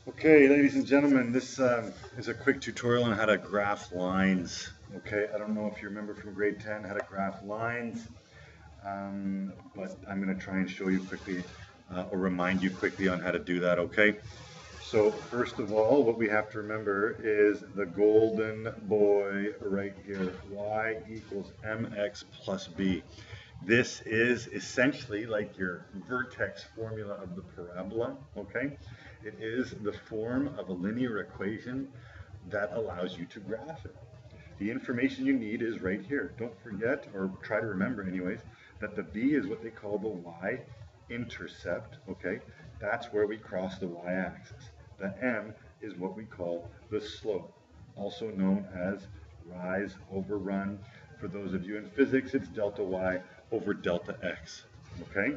Okay, ladies and gentlemen, this is a quick tutorial on how to graph lines. Okay, I don't know if you remember from grade 10 how to graph lines, but I'm going to try and show you quickly or remind you quickly on how to do that, okay? So first of all, what we have to remember is the golden boy right here, y equals mx plus b. This is essentially like your vertex formula of the parabola, okay? It is the form of a linear equation that allows you to graph it. The information you need is right here. Don't forget, or try to remember anyways, that the b is what they call the y-intercept, okay? That's where we cross the y-axis. The m is what we call the slope, also known as rise over run. For those of you in physics, it's delta y over delta x, okay?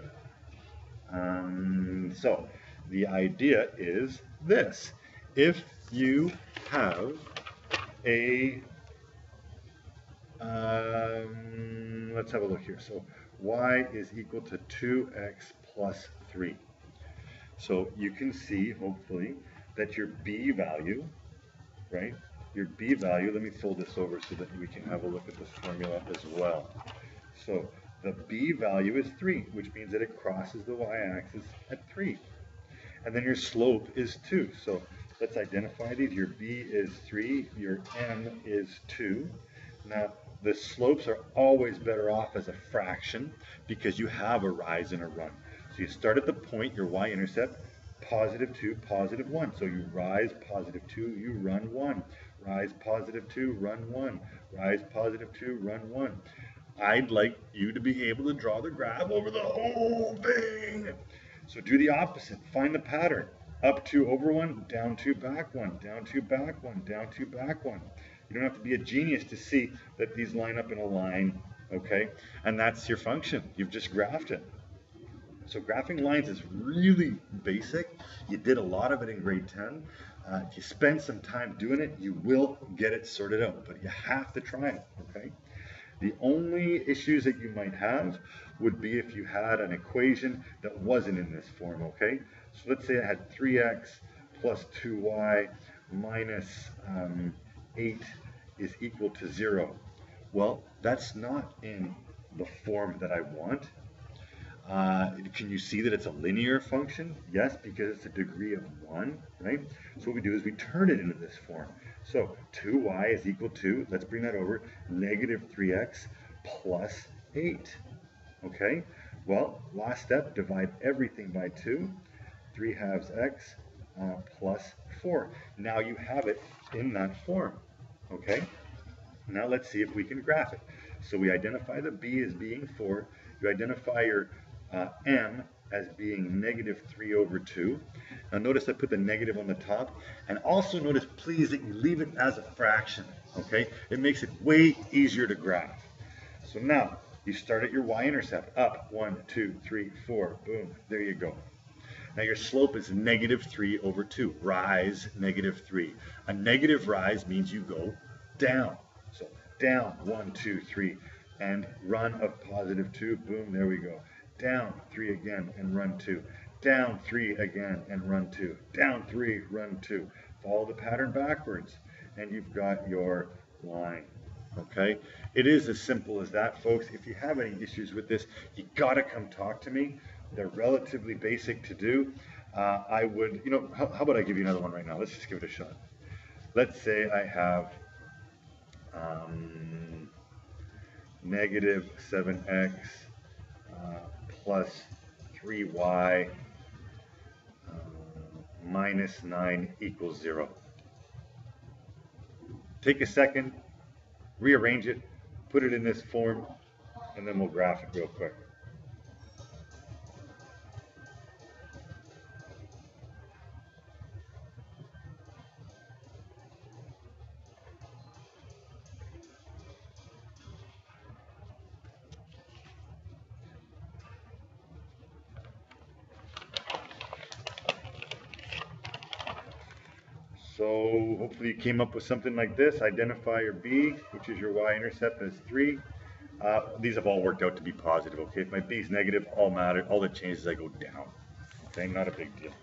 So the idea is this. If you have a, let's have a look here. So y is equal to 2x plus 3. So you can see, hopefully, that your b value, right? Your b value, let me fold this over so that we can have a look at this formula as well. So the b value is 3, which means that it crosses the y-axis at 3. And then your slope is 2. So let's identify these. Your b is 3, your m is 2. Now, the slopes are always better off as a fraction because you have a rise and a run. So you start at the point, your y-intercept, positive 2, positive 1. So you rise, positive 2, you run 1. Rise, positive 2, run 1. Rise, positive 2, run 1. I'd like you to be able to draw the graph over the whole thing. So do the opposite. Find the pattern. Up 2, over 1, down 2, back 1, down 2, back 1, down 2, back 1. You don't have to be a genius to see that these line up in a line, okay? And that's your function. You've just graphed it. So graphing lines is really basic. You did a lot of it in grade 10. If you spend some time doing it, you will get it sorted out, but you have to try it, okay? The only issues that you might have would be if you had an equation that wasn't in this form, okay? So let's say I had 3x plus 2y minus 8 is equal to 0. Well, that's not in the form that I want. Can you see that it's a linear function? Yes, because it's a degree of 1, right? So what we do is we turn it into this form. So 2y is equal to, let's bring that over, negative 3x plus 8. Okay, well, last step, divide everything by 2. 3 halves x plus 4. Now you have it in that form, okay? Now let's see if we can graph it. So we identify the b as being 4. You identify your m as being negative 3 over 2. Now notice I put the negative on the top. And also notice, please, that you leave it as a fraction, okay? It makes it way easier to graph. So now, you start at your y-intercept. Up, 1, 2, 3, 4. Boom, there you go. Now your slope is negative 3 over 2. Rise, negative 3. A negative rise means you go down. So down, 1, 2, 3, and run of positive 2. Boom, there we go. Down 3 again and run 2. Down 3 again and run 2. Down 3, run 2. Follow the pattern backwards, and you've got your line. Okay, it is as simple as that, folks. If you have any issues with this, you gotta come talk to me. They're relatively basic to do. I would, how about I give you another one right now? Let's just give it a shot. Let's say I have negative 7x plus 3y minus 9 equals 0. Take a second, rearrange it, put it in this form, and then we'll graph it real quick. So hopefully you came up with something like this. Identify your b, which is your y-intercept, as 3. These have all worked out to be positive, okay? If my b is negative, all that changes is I go down. Okay, not a big deal.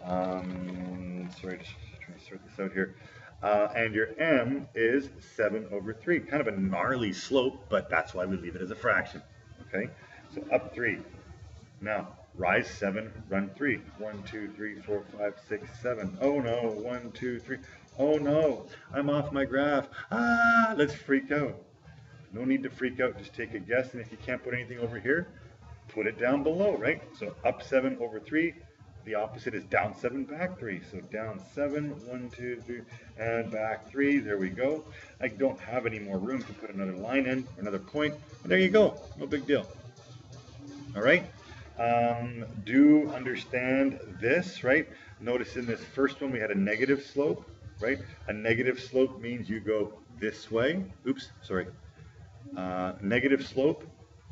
Sorry, just trying to sort this out here. And your m is 7 over 3. Kind of a gnarly slope, but that's why we leave it as a fraction. Okay, so up 3. Now, rise 7, run 3. 1, 2, 3, 4, 5, 6, 7. Oh no, 1, 2, 3. Oh no, I'm off my graph. Ah, let's freak out. No need to freak out, just take a guess, and if you can't put anything over here, put it down below, right? So up 7 over 3, the opposite is down 7, back 3. So down 7, 1, 2, 3, and back 3, there we go. I don't have any more room to put another line in, another point, and there you go, no big deal. All right, do understand this, right? Notice in this first one we had a negative slope, right? A negative slope means you go this way. Oops, sorry. Negative slope,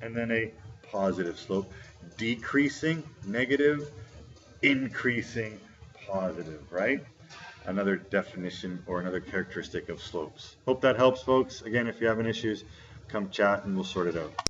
and then a positive slope. Decreasing, negative, increasing, positive, right? Another definition or another characteristic of slopes. Hope that helps, folks. Again, if you have any issues, come chat and we'll sort it out.